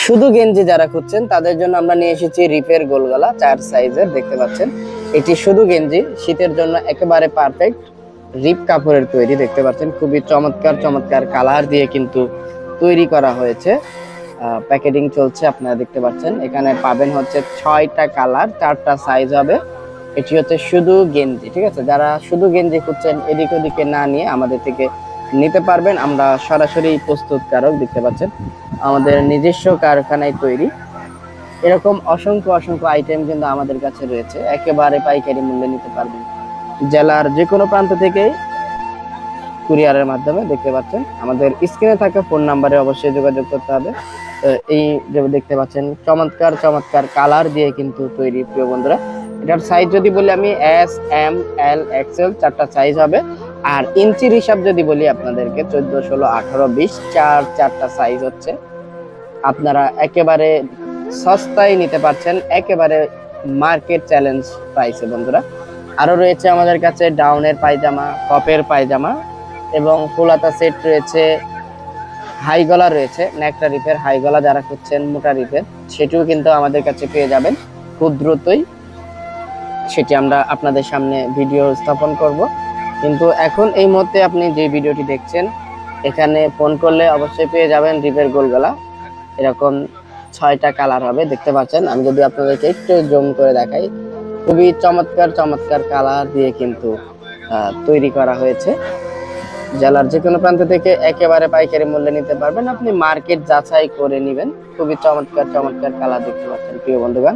শুধু গেঞ্জি যারা খুঁজছেন তাদের জন্য আমরা নিয়ে এসেছি রিপের গোলগলা 4 সাইজের, দেখতে পাচ্ছেন। এটি শুধু গেঞ্জি, শীতের জন্য একেবারে পারফেক্ট। রিপ কাপড়ের তৈরি, দেখতে পাচ্ছেন। খুবই চমৎকার চমৎকার কালার দিয়ে কিন্তু তৈরি করা হয়েছে। প্যাকেটিং চলছে, আপনারা দেখতে পাচ্ছেন। এখানে পাবেন হচ্ছে 6টা কালার, 4টা সাইজ হবে। এটি হচ্ছে শুধু গেঞ্জি, ঠিক আছে। যারা শুধু গেঞ্জি খুঁজছেন এদিক ওদিকে না নিয়ে আমাদের থেকে নিতে পারবেন। আমরা সরাসরি প্রস্তুতকারক, দেখতে পাচ্ছেন। আমাদের নিজস্ব কারখানায় তৈরি। এরকম অসংখ্য অসংখ্য আইটেম কিন্তু আমাদের কাছে রয়েছে, একেবারে পাইকারি মূল্যে নিতে পারবেন। জেলার যে কোনো প্রান্ত থেকে কুরিয়ারের মাধ্যমে, দেখতে পাচ্ছেন। আমাদের স্ক্রিনে থাকা ফোন নাম্বারে অবশ্যই যোগাযোগ করতে হবে। এই যে দেখতে পাচ্ছেন চমৎকার চমৎকার কালার দিয়ে কিন্তু তৈরি, প্রিয় বন্ধুরা। এটার সাইজ যদি বলি আমি, এস, এম, এল, এক্সেল 4টা সাইজ হবে। আর ইঞ্চির হিসাব যদি বলি আপনাদেরকে, 14, 16, 18, 20 4টা সাইজ হচ্ছে। আপনারা একেবারে সস্তায় নিতে পারছেন, একেবারে মার্কেট চ্যালেঞ্জ প্রাইসে, বন্ধুরা। আরো রয়েছে আমাদের কাছে ডাউনের পায়জামা, টপের পায়জামা এবং ফুলাতা সেট রয়েছে। হাই গলা রয়েছে, নেকটা রিপের হাই গলা যারা খুঁজছেন, মোটা রিপের, সেটিও কিন্তু আমাদের কাছে পেয়ে যাবেন খুব দ্রুতই। সেটি আমরা আপনাদের সামনে ভিডিও স্থাপন করব। কিন্তু এখন এই মুহূর্তে আপনি যে ভিডিওটি দেখছেন, এখানে ফোন করলে অবশ্যই পেয়ে যাবেন রিপের গোলগলা। এরকম 6টা কালার হবে, দেখতে পাচ্ছেন। আমি যদি আপনাদেরকে একটু জুম করে দেখাই, খুবই চমৎকার চমৎকার কালার দিয়ে কিন্তু তৈরি করা হয়েছে। জেলার যে কোনো প্রান্ত থেকে একেবারে পাইকারি মূল্যে নিতে পারবেন, আপনি মার্কেট যাচাই করে নেবেন। খুবই চমৎকার চমৎকার কালার, দেখতে পাচ্ছেন, প্রিয় বন্ধুগণ।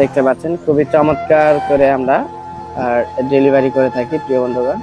দেখতে পাচ্ছেন খুবই চমৎকার করে আমরা ডেলিভারি করে থাকি, প্রিয় বন্ধুগণ।